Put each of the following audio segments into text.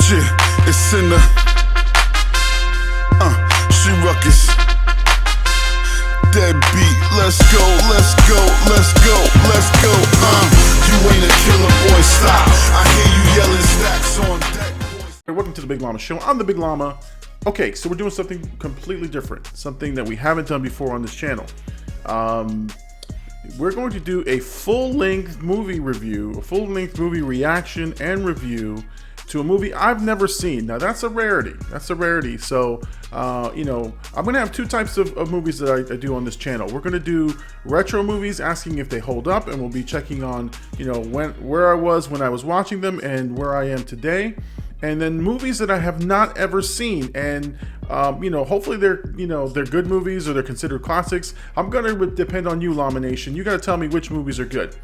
Shit, it's in the she ruckus. Deadbeat, let's go, let's go, let's go, let's go. You ain't a killer, boy, stop. I hear you yelling stacks on deck. Welcome to the Big Llama Show. I'm the Big Llama. Okay, so we're doing something completely different, something that we haven't done before on this channel. We're going to do a full-length movie review, a full-length movie reaction and review to a movie I've never seen. Now that's a rarity. That's a rarity. So, you know, I'm going to have two types of movies that I do on this channel. We're going to do retro movies, asking if they hold up, and we'll be checking on, you know, where I was when I was watching them and where I am today. And then movies that I have not ever seen, and you know, hopefully they're good movies or they're considered classics. I'm gonna depend on you, Llama Nation. You gotta tell me which movies are good.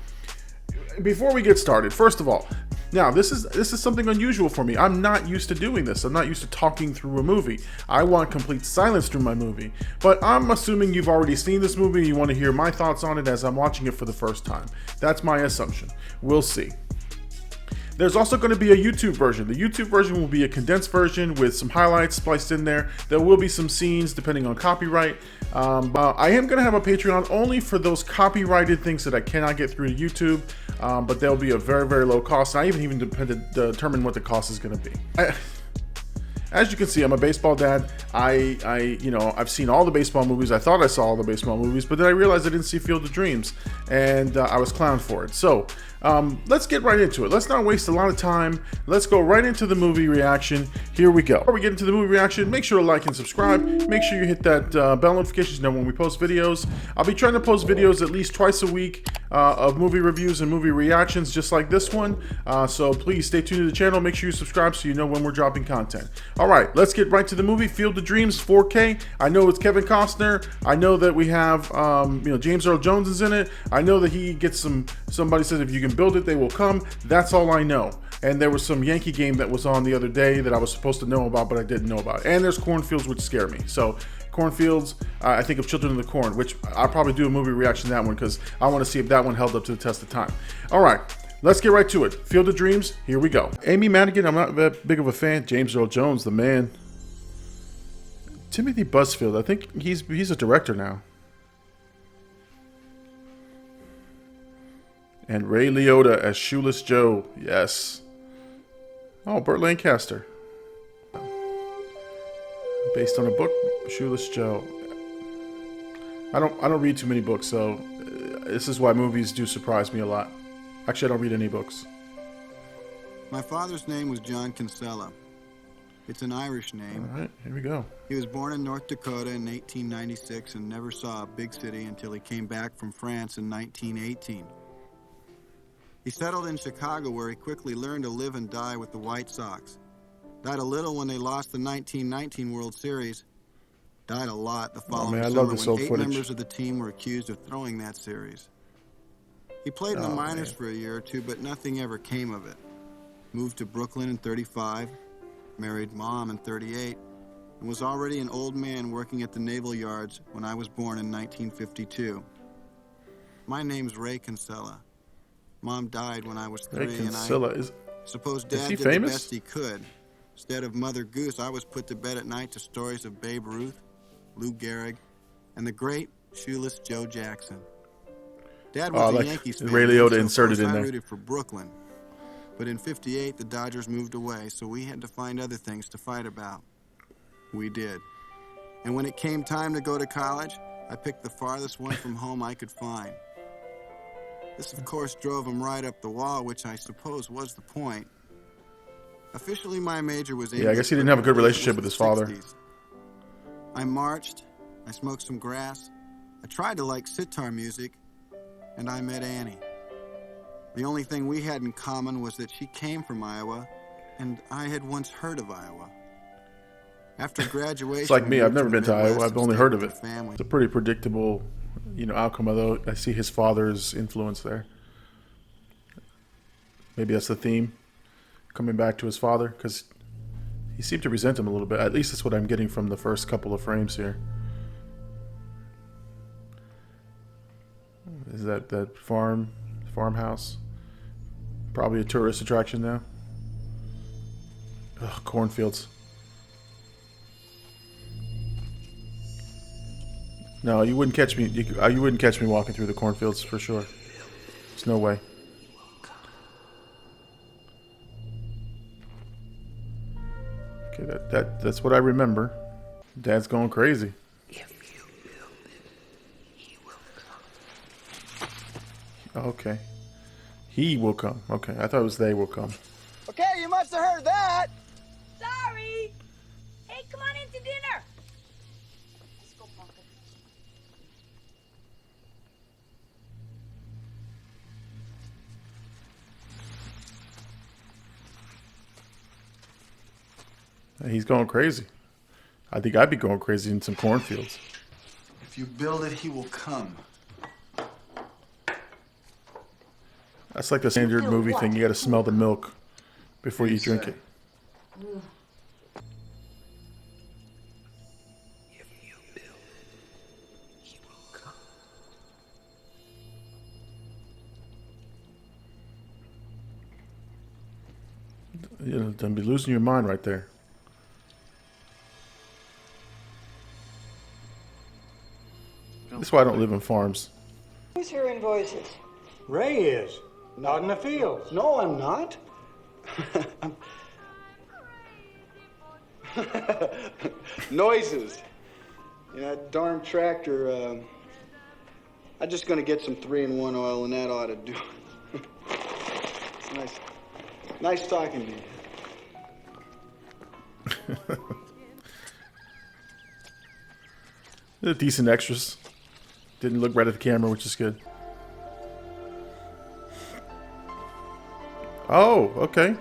Before we get started, first of all, now this is something unusual for me. I'm not used to doing this. I'm not used to talking through a movie. I want complete silence through my movie. But I'm assuming you've already seen this movie. You want to hear my thoughts on it as I'm watching it for the first time. That's my assumption. We'll see. There's also going to be a YouTube version. The YouTube version will be a condensed version with some highlights spliced in there. There will be some scenes depending on copyright. I am going to have a Patreon only for those copyrighted things that I cannot get through to YouTube, but they'll be a very, very low cost. And I even determine what the cost is going to be. As you can see, I'm a baseball dad. I've seen all the baseball movies. I thought I saw all the baseball movies, but then I realized I didn't see Field of Dreams, and I was clowned for it. So let's get right into it. Let's not waste a lot of time. Let's go right into the movie reaction. Here we go. Before we get into the movie reaction, make sure to like and subscribe. Make sure you hit that bell notifications to know when we post videos. I'll be trying to post videos at least twice a week of movie reviews and movie reactions just like this one. So please stay tuned to the channel. Make sure you subscribe so you know when we're dropping content. All right, let's get right to the movie. Field of Dreams 4K. I know it's Kevin Costner. I know that we have James Earl Jones is in it. I know that he gets somebody says if you can build it, they will come. That's all I know. And there was some Yankee game that was on the other day that I was supposed to know about, but I didn't know about. And there's cornfields, which scare me. So cornfields, I think of Children of the Corn, which I'll probably do a movie reaction to that one because I want to see if that one held up to the test of time. All right, let's get right to it. Field of Dreams, here we go. Amy Madigan, I'm not that big of a fan. James Earl Jones, the man. Timothy Busfield, I think he's a director now. And Ray Liotta as Shoeless Joe, yes. Oh, Burt Lancaster. Based on a book, Shoeless Joe. I don't read too many books, so this is why movies do surprise me a lot. Actually, I don't read any books. My father's name was John Kinsella. It's an Irish name. All right, here we go. He was born in North Dakota in 1896 and never saw a big city until he came back from France in 1918. He settled in Chicago, where he quickly learned to live and die with the White Sox. Died a little when they lost the 1919 World Series. Died a lot the following summer when 8 members of the team were accused of throwing that series. He played in the minors for a year or two, but nothing ever came of it. Moved to Brooklyn in 35, married Mom in 38, and was already an old man working at the Naval Yards when I was born in 1952. My name's Ray Kinsella. Mom died when I was 3, and I suppose Dad did the best he could. Instead of Mother Goose, I was put to bed at night to stories of Babe Ruth, Lou Gehrig, and the great Shoeless Joe Jackson. Dad was a Yankees fan, Ray Liotta inserted in there. I rooted for Brooklyn. But in '58, the Dodgers moved away, so we had to find other things to fight about. We did. And when it came time to go to college, I picked the farthest one from home I could find. This, of course, drove him right up the wall, which I suppose was the point. Officially, my major was English. Yeah, I guess he didn't have a good relationship with his father. 60s. I marched, I smoked some grass, I tried to like sitar music, and I met Annie. The only thing we had in common was that she came from Iowa, and I had once heard of Iowa. After graduation, it's like me. I've never been to Iowa. I've only heard of it. It's a pretty predictable, outcome. Although I see his father's influence there. Maybe that's the theme, coming back to his father, because he seemed to resent him a little bit. At least that's what I'm getting from the first couple of frames here. Is that farmhouse? Probably a tourist attraction now. Ugh, cornfields. No, you wouldn't catch me. You wouldn't catch me walking through the cornfields for sure. There's no way. Okay, that's what I remember. Dad's going crazy. If you build it, he will come. Okay. He will come. Okay, I thought it was they will come. Okay, you must have heard that. Sorry. Hey, come on in to dinner. Let's go, Pumpkin. He's going crazy. I think I'd be going crazy in some cornfields. If you build it, he will come. That's like the standard movie thing. You got to smell the milk before you drink it. If you build it, he will come. You know, don't be losing your mind right there. That's why I don't live in farms. Who's here invoices? Ray is. Not in the fields. No, I'm not. Noises. You know, that darn tractor, I'm just gonna get some 3-in-1 oil and that ought to do it. Nice talking to you. They're decent extras. Didn't look right at the camera, which is good. Oh, okay.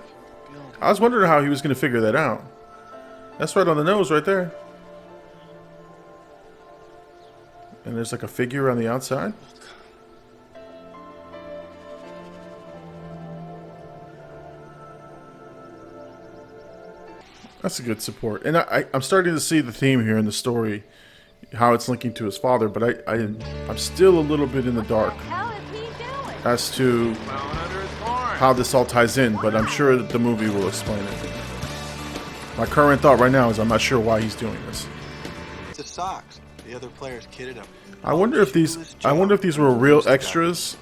I was wondering how he was going to figure that out. That's right on the nose right there. And there's like a figure on the outside. That's a good support. And I'm starting to see the theme here in the story, how it's linking to his father, but I'm still a little bit in the dark as to how this all ties in, but I'm sure that the movie will explain it. My current thought right now is I'm not sure why he's doing this. It's his socks. The other players kidded him. I wonder if these were real extras,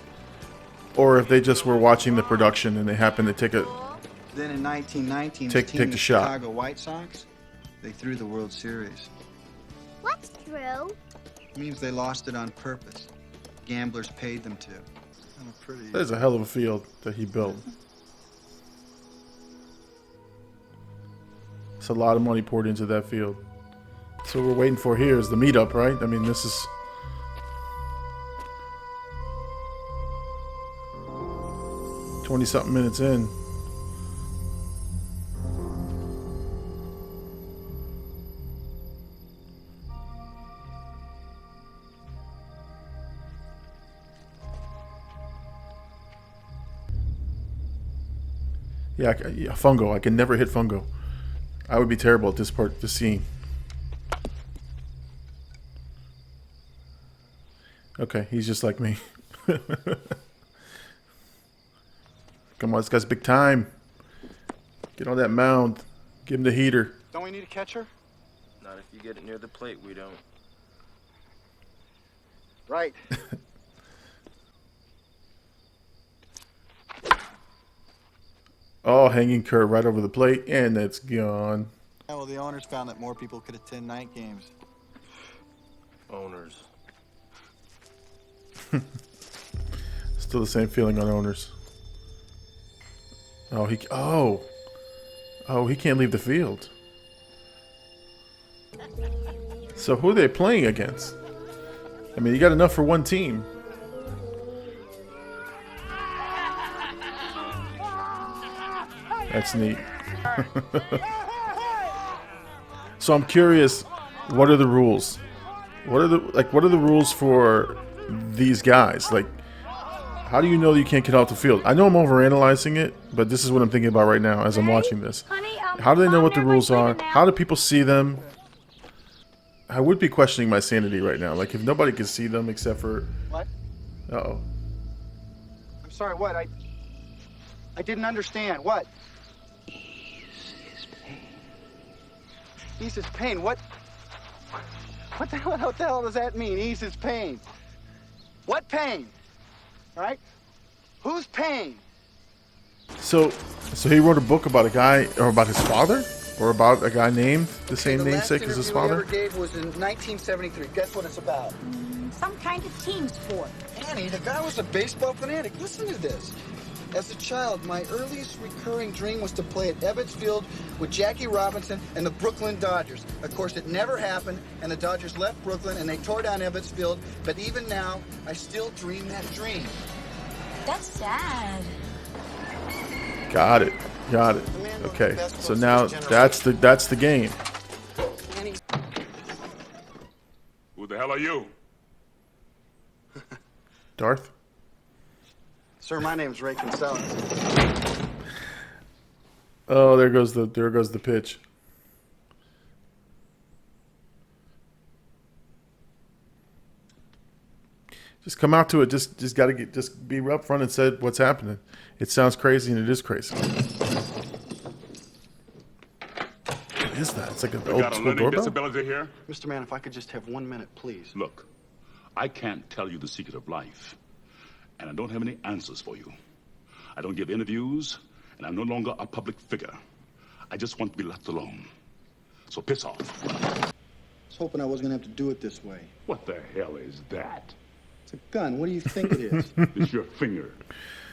or if they just were watching the production and they happened to take it. Then in 1919, Take the shot. Chicago White Sox, they threw the World Series. What's through? It means they lost it on purpose. Gamblers paid them to. There's a hell of a field that he built. It's a lot of money poured into that field. So what we're waiting for here is the meetup, right? I mean, this is 20-something minutes in. Yeah, fungo. I can never hit fungo. I would be terrible at this part, this scene. Okay, he's just like me. Come on, this guy's big time. Get on that mound. Give him the heater. Don't we need a catcher? Not if you get it near the plate, we don't. Right. Oh, hanging curve right over the plate, and it's gone. Yeah, well, the owners found that more people could attend night games. Owners. Still the same feeling on owners. Oh, he can't leave the field. So who are they playing against? I mean, you got enough for one team. That's neat. So I'm curious, what are the rules? What are the rules for these guys? Like, how do you know that you can't get off the field? I know I'm overanalyzing it, but this is what I'm thinking about right now as I'm watching this. How do they know what the rules are? How do people see them? I would be questioning my sanity right now. Like, if nobody can see them except for... What? Uh-oh. I'm sorry, what? I didn't understand. What? Ease his pain. Ease his pain. What the hell does that mean? Ease his pain. What pain? All right? Whose pain? So he wrote a book about a guy, or about his father, or about a guy named the same namesake as his father. The last interview he ever gave was in 1973. Guess what it's about? Some kind of team sport. Annie, the guy was a baseball fanatic. Listen to this. As a child, my earliest recurring dream was to play at Ebbets Field with Jackie Robinson and the Brooklyn Dodgers. Of course, it never happened, and the Dodgers left Brooklyn and they tore down Ebbets Field. But even now, I still dream that dream. That's sad. Got it. Okay, so now that's the game. Who the hell are you? Darth? Sir, my name's Ray Kinsella. Oh, there goes the pitch. Just come out to it. Just be up front and say what's happening. It sounds crazy, and it is crazy. What is that? It's like an old Got a school learning doorbell. disability here? Mr. Man, if I could just have 1 minute, please. Look, I can't tell you the secret of life, and I don't have any answers for you. I don't give interviews, and I'm no longer a public figure. I just want to be left alone. So piss off. I was hoping I wasn't going to have to do it this way. What the hell is that? It's a gun. What do you think it is? It's your finger.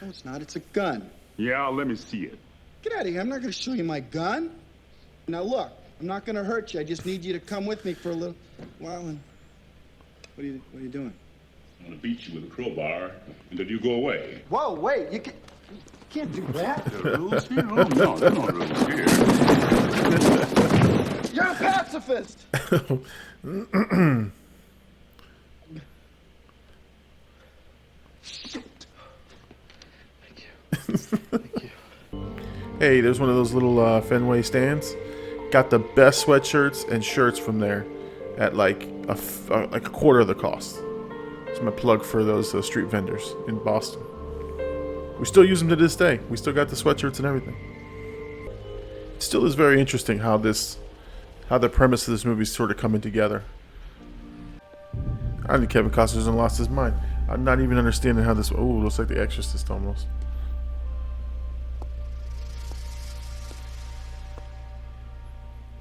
No, it's not. It's a gun. Yeah, let me see it. Get out of here. I'm not going to show you my gun. Now, look, I'm not going to hurt you. I just need you to come with me for a little while. And what are you doing? I'm going to beat you with a crowbar until you go away. Whoa, wait. You can't do that. There are rules here? Oh, no, there are no rules here. You're a pacifist. Hey, there's one of those little Fenway stands. Got the best sweatshirts and shirts from there at like a quarter of the cost. It's my plug for those street vendors in Boston. We still use them to this day. We still got the sweatshirts and everything. It still is very interesting how the premise of this movie is sort of coming together. I think Kevin Costner hasn't lost his mind. I'm not even understanding how this. Oh, looks like The Exorcist almost.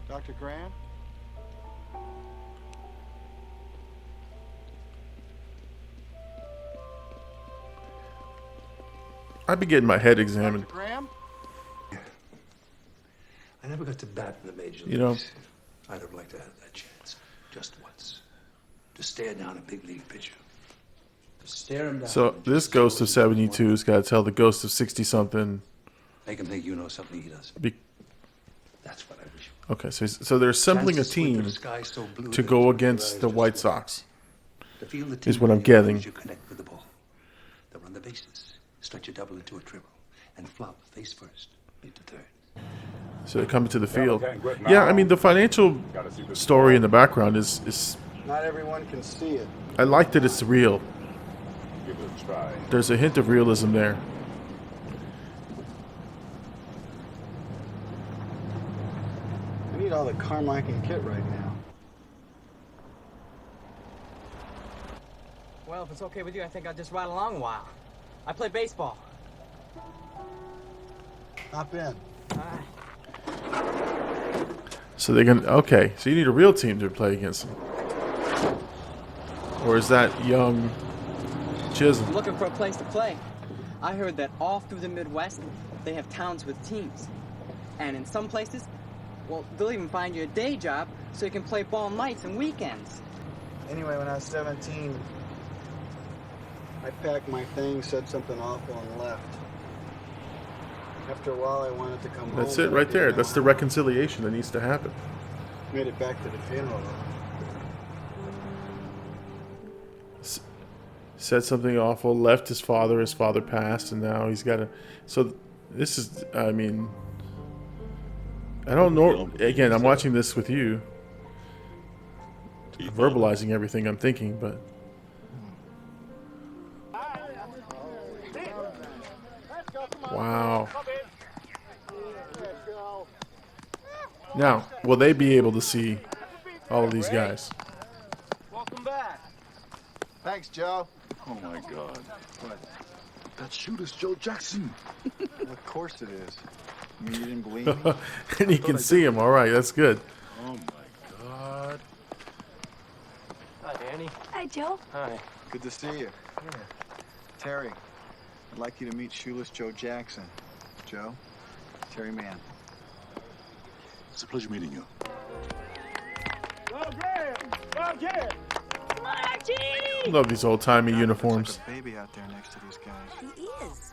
Dr. Graham? I'd be getting my head examined. Dr. Graham? I never got to bat in the major leagues. You know, I'd have liked to have that chance. Just once. To stare down a big league pitcher. To stare him down. So this ghost of 72's got to tell the ghost of 60-something. Make him think you know something he doesn't. That's what I wish. Okay, so they're assembling a team to go against the White Sox. Is what I'm getting. You connect with the ball. They'll run the bases, stretch a double into a triple, and flop face first into third. So they're coming to the field. Yeah, I mean the financial story in the background is. Not everyone can see it. I like that it's real. Give it a try. There's a hint of realism there. I need all the karma I can get right now. Well, if it's okay with you, I think I'll just ride along a while. I play baseball. Hop in. So they're gonna. Okay, so you need a real team to play against them. Or is that young Chisholm? I'm looking for a place to play. I heard that all through the Midwest, they have towns with teams. And in some places, well, they'll even find you a day job so you can play ball nights and weekends. Anyway, when I was 17, I packed my things, said something awful, and left. After a while, I wanted to come home. That's it right there. That's the reconciliation that needs to happen. Made it back to the funeral. Said something awful, left his father passed, and now he's got to. So this is, I mean, I don't know. Again, I'm watching this with you, verbalizing everything I'm thinking, but. Wow. Now, will they be able to see all of these guys? Welcome back. Thanks, Joe. Oh my God. What? That shooter's Joe Jackson. Of course it is. You mean you didn't believe me? And you can see him. All right, that's good. Oh my God. Hi, Danny. Hi, Joe. Hi. Good to see you. Yeah. Terry, I'd like you to meet Shoeless Joe Jackson. Joe, Terry Mann. It's a pleasure meeting you. Go, Graham! Go, Jared! Come on, Archie! Love these old timey uniforms. Looks like a baby out there next to these guys. He is.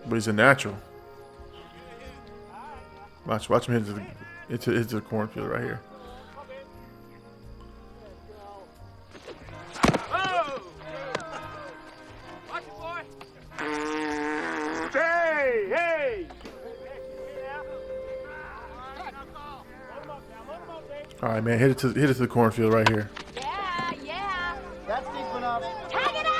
But he's a natural. Watch him hit the cornfield right here. Oh! Watch it, boy! Hey! Hey! All right, man, hit it to the cornfield right here. Yeah, yeah. That's deep enough. Tag it up!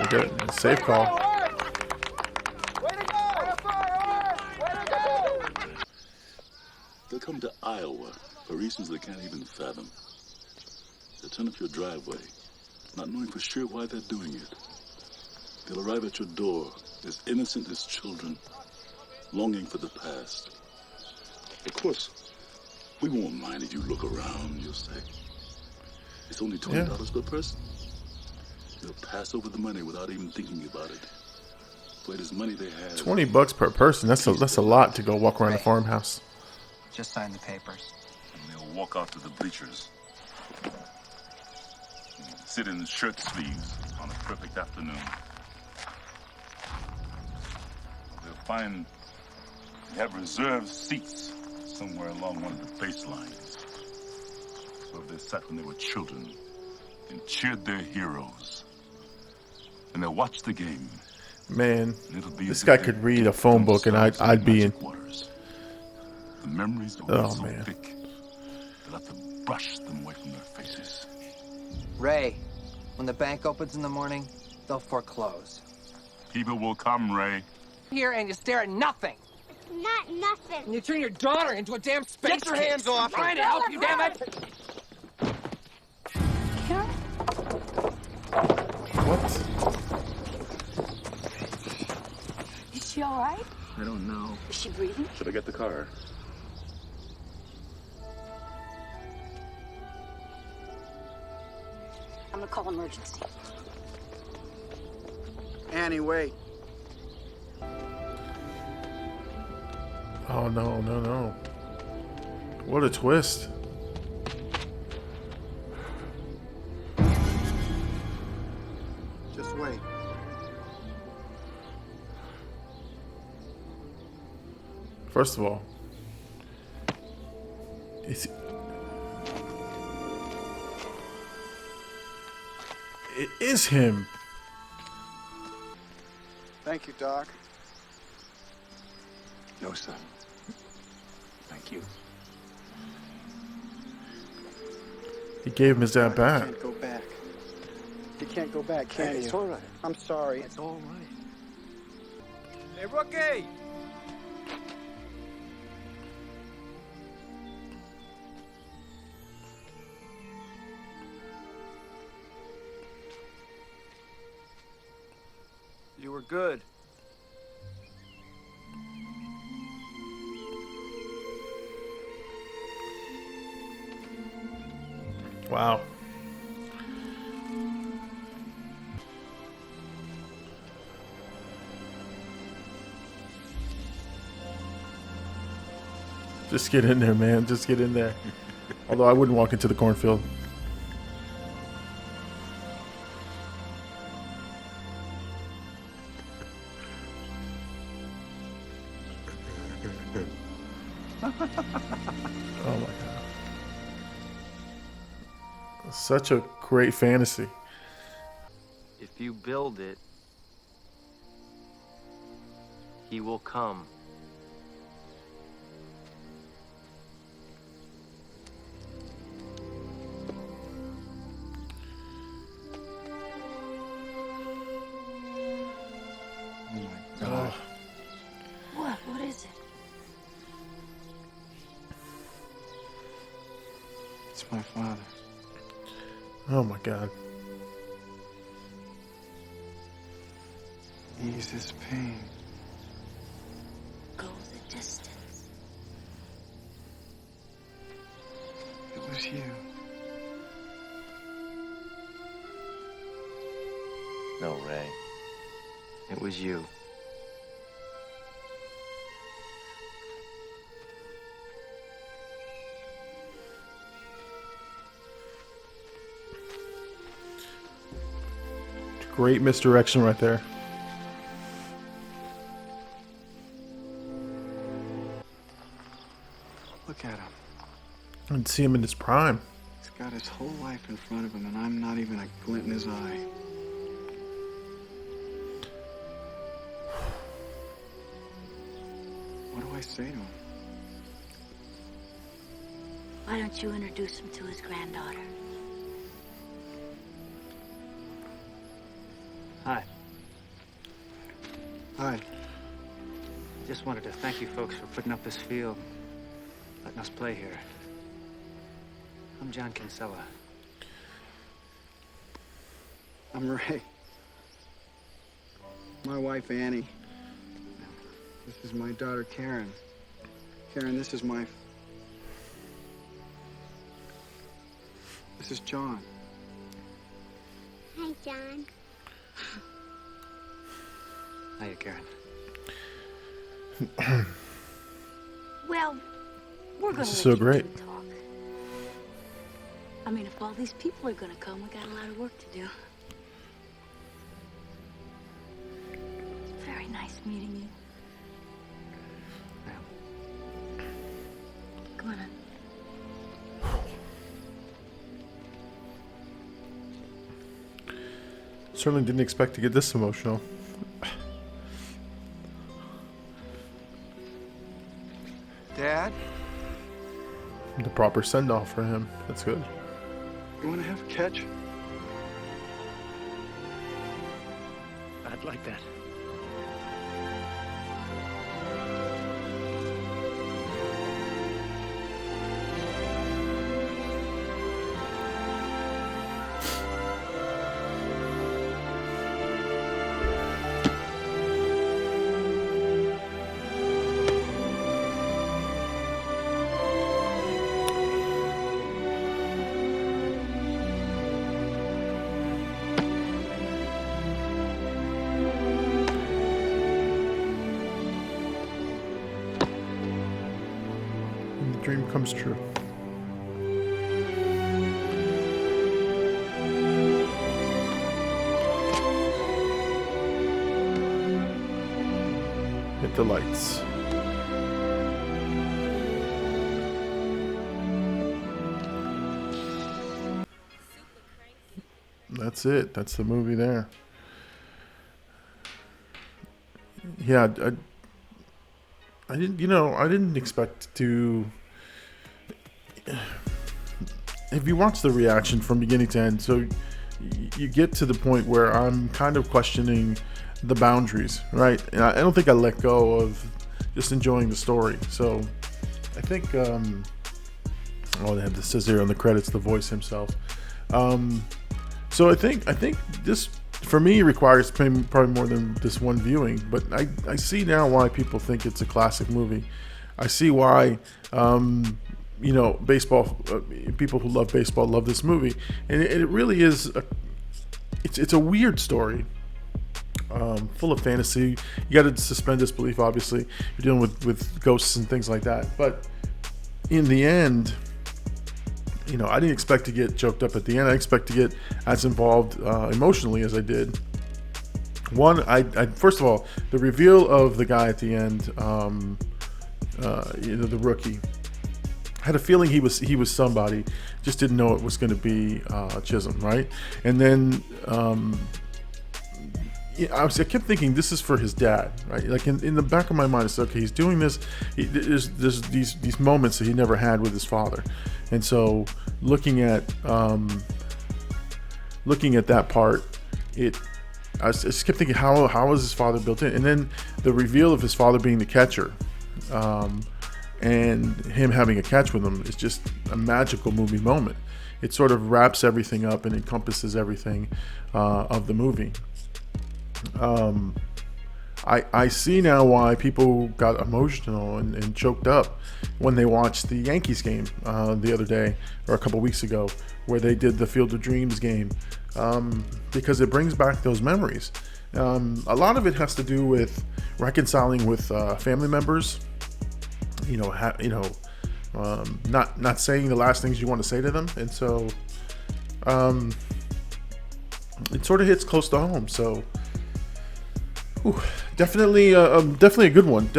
Good. Safe call. Way to go! Way to go! They'll come to Iowa for reasons they can't even fathom. They'll turn up your driveway, not knowing for sure why they're doing it. They'll arrive at your door as innocent as children, longing for the past. Of course, we won't mind if you look around, you'll say. It's only $20 per person. They'll pass over the money without even thinking about it. For it is money they have. $20 per person. That's a lot to go walk around a farmhouse. Just sign the papers. And they'll walk out to the bleachers. Sit in shirt sleeves on a perfect afternoon. They'll find they have reserved seats somewhere along one of the baselines. So if they sat when they were children and cheered their heroes. And they'll watch the game. Man, It'll be this as guy if could they read a phone book, and I'd be in. waters. The memories will Oh, be so man. thick, they'll have to brush them away from their faces. Ray, when the bank opens in the morning, they'll foreclose. People will come, Ray. Here and you stare at nothing. Not nothing. And you turn your daughter into a damn space Get your case. hands off her. I'm trying to help you, damn it! Karen? What? Is she all right? I don't know. Is she breathing? Should I get the car? I'm gonna call emergency. Annie, wait. Oh, no, no, no. What a twist. Just wait. First of all, it is him. Thank you, Doc. No, son. Thank you. He gave him his dad You back. can't go back. You can't go back, can you? It's all right. I'm sorry. It's all right. Hey, Rookie! You were good. Wow. Just get in there, man. Just get in there. Although I wouldn't walk into the cornfield. Oh my god. Such a great fantasy. If you build it, he will come. Oh my God. Ease his pain. Go the distance. It was you. No, Ray. It was you. Great misdirection right there. Look at him. And see him in his prime. He's got his whole life in front of him, and I'm not even a glint in his eye. What do I say to him? Why don't you introduce him to his granddaughter? Hi. Hi. Just wanted to thank you folks for putting up this field, letting us play here. I'm John Kinsella. I'm Ray. My wife, Annie. This is my daughter, Karen. Karen, this is This is John. Hi, John. Hiya, Karen. Well, we're gonna This is let so you great. two talk. I mean, if all these people are gonna come, we got a lot of work to do. It's very nice meeting you. Come on in. Certainly didn't expect to get this emotional. Dad? The proper send-off for him. That's good. You want to have a catch? I'd like that. And the dream comes true. Hit the lights. That's it. That's the movie there. Yeah, I didn't expect to. If you watch the reaction from beginning to end, so you get to the point where I'm kind of questioning the boundaries, right? And I don't think I let go of just enjoying the story. So I think, they have this says there on the credits, the voice himself. So I think this, for me, requires probably more than this one viewing, but I see now why people think it's a classic movie. I see why, baseball, people who love baseball love this movie. And it really is, it's a weird story, full of fantasy. You got to suspend disbelief, obviously. You're dealing with ghosts and things like that. But in the end, I didn't expect to get choked up at the end. I expect to get as involved emotionally as I did. First of all, the reveal of the guy at the end, the rookie, I had a feeling he was somebody, just didn't know it was going to be Chisholm, right? And then I kept thinking this is for his dad, right? Like in the back of my mind, it's okay. He's doing this. There's these moments that he never had with his father, and so looking at that part, I just kept thinking how was his father built in, and then the reveal of his father being the catcher, and him having a catch with him is just a magical movie moment. it sort of wraps everything up and encompasses everything of the movie. I see now why people got emotional and choked up when they watched the Yankees game the other day, or a couple weeks ago, where they did the Field of Dreams game, because it brings back those memories. A lot of it has to do with reconciling with family members, not saying the last things you want to say to them, and so it sort of hits close to home. So definitely a good one.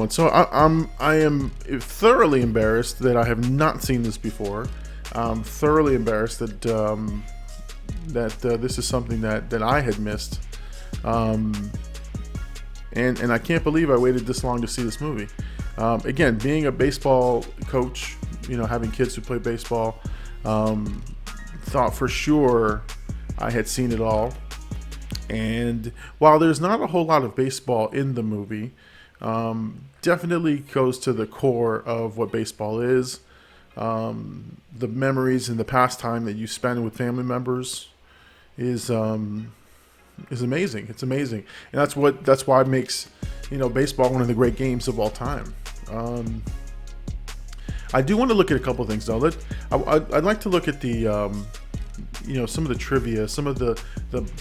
So I am thoroughly embarrassed that I have not seen this before. I'm thoroughly embarrassed that this is something that I had missed, and I can't believe I waited this long to see this movie. Again, being a baseball coach, having kids who play baseball, thought for sure I had seen it all. And while there's not a whole lot of baseball in the movie, definitely goes to the core of what baseball is. The memories and the pastime that you spend with family members is amazing. It's amazing, and that's why it makes baseball one of the great games of all time. I do want to look at a couple of things though. I'd like to look at the some of the trivia, some of the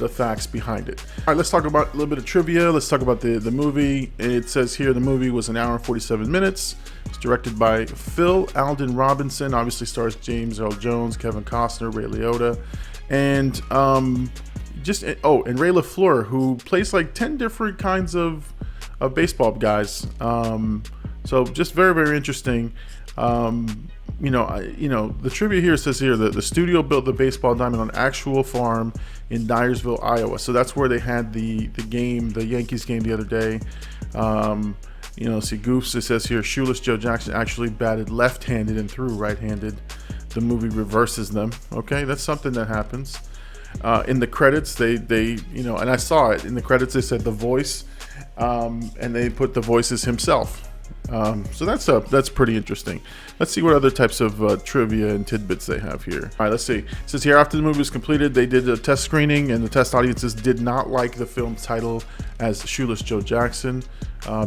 facts behind it. All right, let's talk about a little bit of trivia. Let's talk about the movie. It says here the movie was an hour and 47 minutes. It's directed by Phil Alden Robinson. Obviously stars James Earl Jones, Kevin Costner, Ray Liotta, and Ray LaFleur, who plays like 10 different kinds of baseball guys. So just very, very interesting. The trivia here says here that the studio built the baseball diamond on actual farm in Dyersville, Iowa. So that's where they had the Yankees game the other day. See goofs. It says here Shoeless Joe Jackson actually batted left-handed and threw right-handed. The movie reverses them. Okay, that's something that happens. In the credits, they and I saw it in the credits. They said the voice, and they put the voice as himself. So that's pretty interesting. Let's see what other types of trivia and tidbits they have here. All right, let's see. It says here after the movie was completed, they did a test screening, and the test audiences did not like the film's title as Shoeless Joe Jackson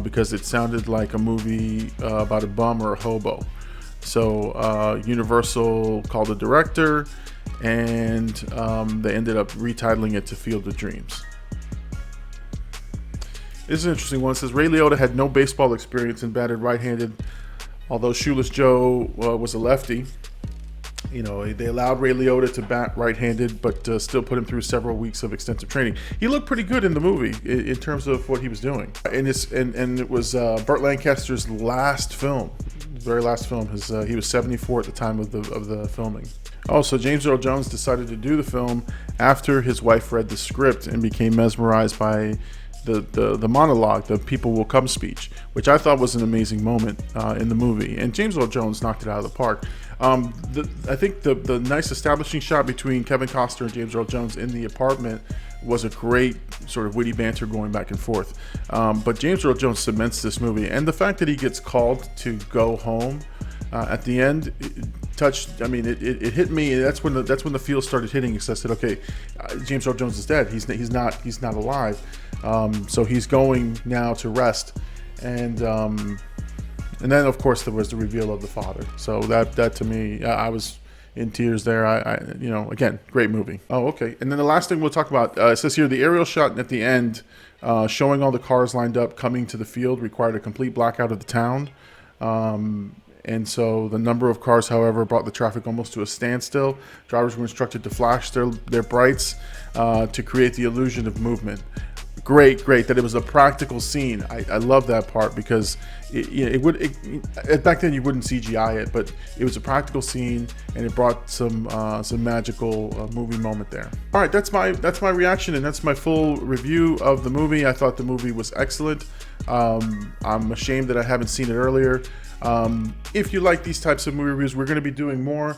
because it sounded like a movie about a bum or a hobo. So Universal called the director, and they ended up retitling it to Field of Dreams. This is an interesting one. It says Ray Liotta had no baseball experience and batted right-handed, although Shoeless Joe was a lefty. They allowed Ray Liotta to bat right-handed, but still put him through several weeks of extensive training. He looked pretty good in the movie in terms of what he was doing. And it was Burt Lancaster's last film, very last film. He was 74 at the time of the filming. Also, James Earl Jones decided to do the film after his wife read the script and became mesmerized by the monologue, the "People Will Come" speech, which I thought was an amazing moment in the movie. And James Earl Jones knocked it out of the park. I think the nice establishing shot between Kevin Costner and James Earl Jones in the apartment was a great sort of witty banter going back and forth. But James Earl Jones cements this movie, and the fact that he gets called to go home at the end it hit me. That's when the feel started hitting. Because I said, okay, James Earl Jones is dead. He's not alive. So he's going now to rest, and then of course there was the reveal of the father. So that to me, I was in tears there. Again, great movie. Oh, okay. And then the last thing we'll talk about, it says here the aerial shot at the end, showing all the cars lined up coming to the field, required a complete blackout of the town. And so the number of cars, however, brought the traffic almost to a standstill. Drivers were instructed to flash their brights to create the illusion of movement. Great that it was a practical scene. I love that part because back then you wouldn't CGI it, but it was a practical scene and it brought some magical movie moment there. All right, that's my reaction, and that's my full review of the movie. I thought the movie was excellent. I'm ashamed that I haven't seen it earlier. If you like these types of movie reviews, we're going to be doing more.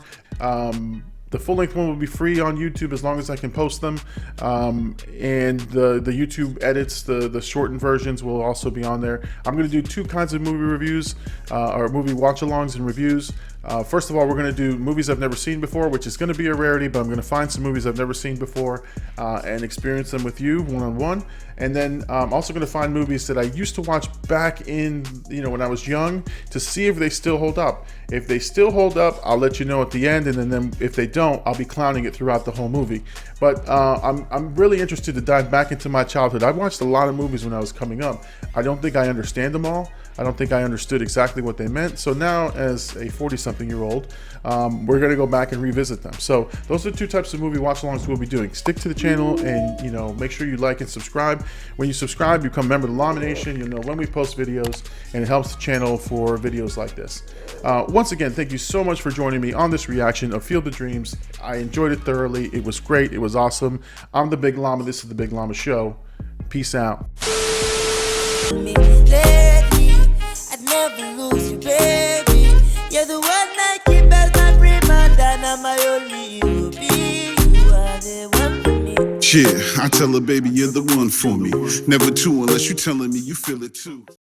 The full-length one will be free on YouTube as long as I can post them, and the YouTube edits, the shortened versions will also be on there. I'm going to do two kinds of movie reviews, or movie watch-alongs and reviews. First of all, we're going to do movies I've never seen before, which is going to be a rarity, but I'm going to find some movies I've never seen before and experience them with you one-on-one. And then I'm also going to find movies that I used to watch back in, when I was young, to see if they still hold up. If they still hold up, I'll let you know at the end, and then if they don't, I'll be clowning it throughout the whole movie. But I'm really interested to dive back into my childhood. I watched a lot of movies when I was coming up. I don't think I understand them all. I don't think I understood exactly what they meant. So now, as a 40-something-year-old, we're going to go back and revisit them. So those are two types of movie watch-alongs we'll be doing. Stick to the channel and, make sure you like and subscribe. When you subscribe, you become a member of the Llama Nation. You'll know when we post videos, and it helps the channel for videos like this. Once again, thank you so much for joining me on this reaction of Field of Dreams. I enjoyed it thoroughly. It was great. It was awesome. I'm the Big Llama. This is the Big Llama Show. Peace out. Never lose you, baby. You're the one I keep as my prima donna, my only ruby. You are the one for me. Yeah, I tell her, baby, you're the one for me. Never two unless you telling me you feel it too.